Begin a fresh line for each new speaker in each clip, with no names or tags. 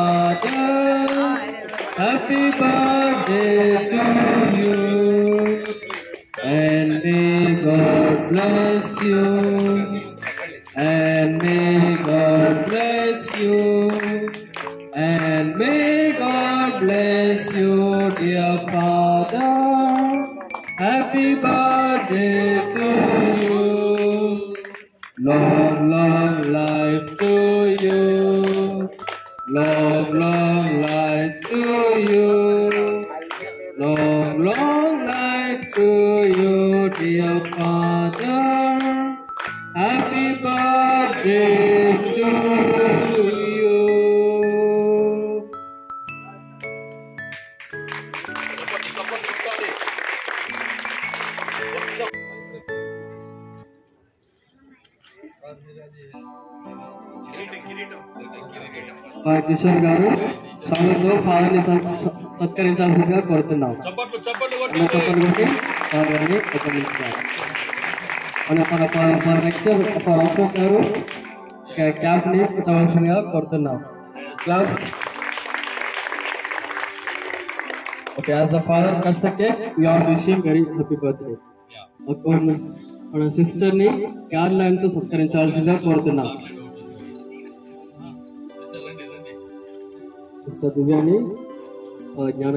Father, happy birthday to you. And may God bless you. And may God bless you. And may God bless you, dear Father. Happy birthday to you. Long, long life to you. Long, long life to you. Long, long life to you, dear Father. Happy birthday to you. Kishore గారు సమయంలో ఫాదర్ని సత్కరించాల్సిందిగా కోరుతున్నాం. చప్పట్లు కొట్టి ఫాదర్ని ఉపయోగించారు. మన అశోక్ గారు క్యాప్ని పెట్టవలసిందిగా కోరుతున్నాం. Claps. Okay, as the father cuts the cake, we all wish him very happy birthday. మన సిస్టర్ ని క్యార్లైన్ తో సత్కరించాల్సిందిగా కోరుతున్నాం. సిస్టర్ దివ్యాని జ్ఞాన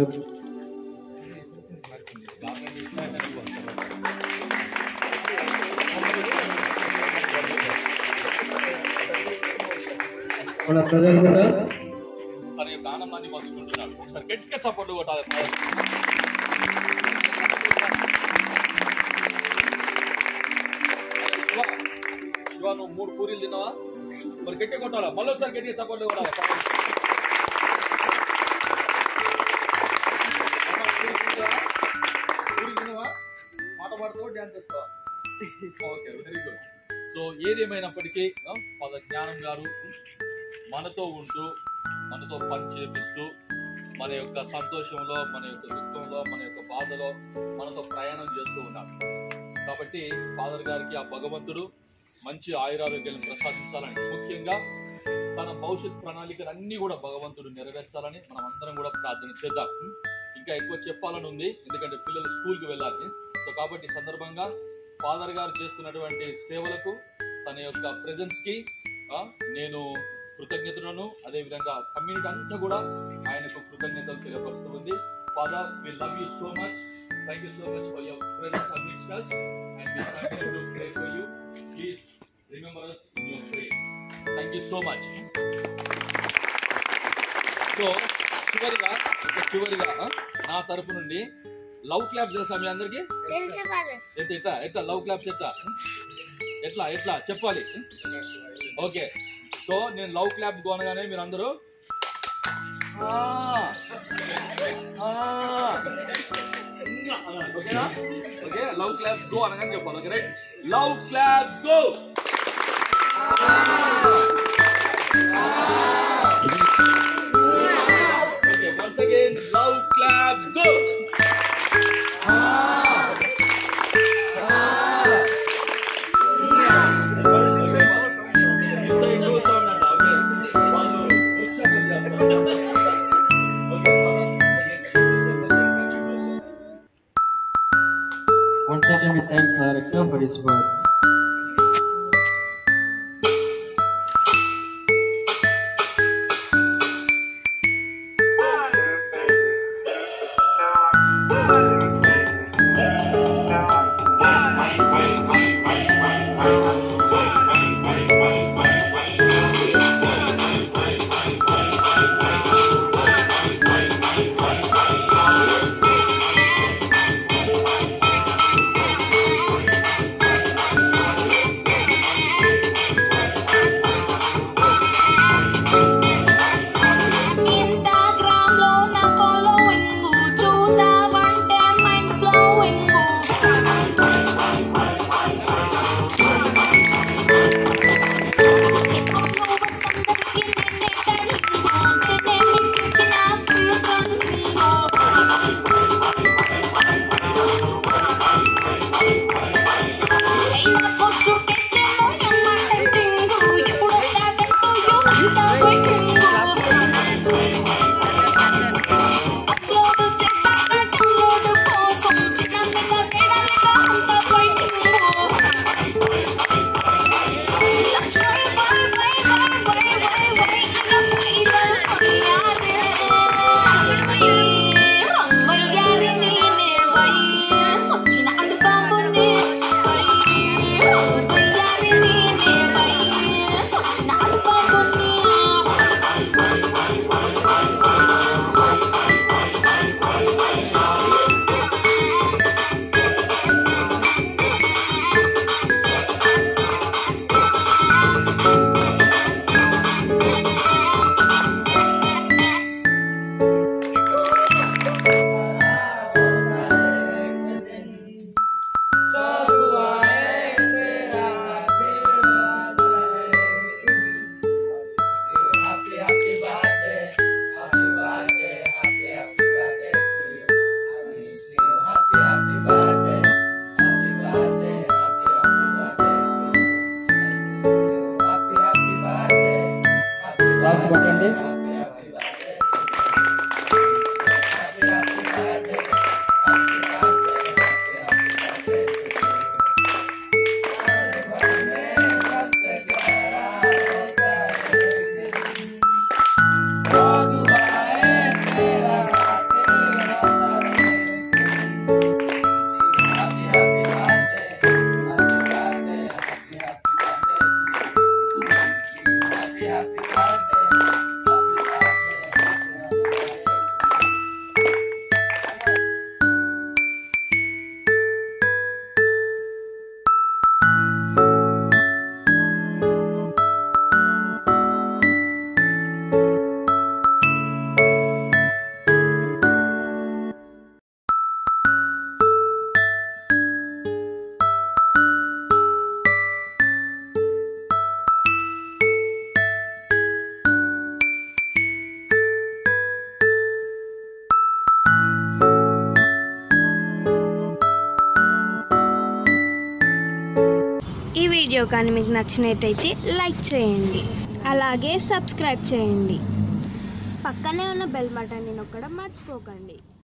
మన ప్రజలు కూడా
తన యొక్క ఆనందాన్ని పంచుకుంటున్నాడు. ఒకసారి గట్టిగా చప్పట్లు కొట్టాలి. శివ నువ్వు 3 పూరీలు తిన్నావా? మరి గట్టిగా కొట్టాలా? మళ్ళీ ఒకసారి గట్టిగా చప్పట్లు కొట్టాలి. పూరీ తిన్నావా? మాట పాడుతావా? డ్యాన్స్ చేస్తావా? Okay, very good. సో ఏదేమైనప్పటికీ ఫాదర్ జ్ఞానం గారు మనతో ఉంటూ మనతో పని చేపిస్తూ మన యొక్క సంతోషంలో, మన యొక్క దుఃఖంలో, మన యొక్క బాధలో మనతో ప్రయాణం చేస్తూ ఉన్నాడు. కాబట్టి ఫాదర్ గారికి ఆ భగవంతుడు మంచి ఆయురారోగ్యాలను ప్రసాదించాలని, ముఖ్యంగా తన భవిష్యత్ ప్రణాళికలన్నీ కూడా భగవంతుడు నెరవేర్చాలని మనం అందరం కూడా ప్రార్థన చేద్దాం. ఇంకా ఎక్కువ చెప్పాలని ఉంది, ఎందుకంటే పిల్లలు స్కూల్కి వెళ్ళాలి. సో కాబట్టి సందర్భంగా ఫాదర్ గారు చేస్తున్నటువంటి సేవలకు, తన యొక్క ప్రెజెన్స్ కి నేను కృతజ్ఞతలను, అదేవిధంగా కమ్యూనిటీ అంతా కూడా ఆయనకు కృతజ్ఞతలు తెలియపరుస్తూ ఉంది. Father, we love you so much. Thank you so much for your presence amongst us, and we continue to pray for you. Please remember us in your prayers. Thank you so much. So చివరిగా నా తరపు నుండి love claps తెలుసా మీ అందరికి? ఎట్లా love claps ఎట్లా చెప్పాలి? Okay, so నేను లవ్ క్లాప్స్ కొనగానే మీరు అందరూ ఓకేనా? ఓకే, లవ్ క్లాప్స్ గో అనగానే చెప్పాలి. Okay, right? Love claps go. Okay, once again love claps go.
Once again, we thank the rector for his words.
Video కానీ మీకు నచ్చినట్టయితే లైక్ చేయండి, అలాగే సబ్స్క్రైబ్ చేయండి. పక్కనే ఉన్న బెల్ బటన్ని నొక్కడం మర్చిపోకండి.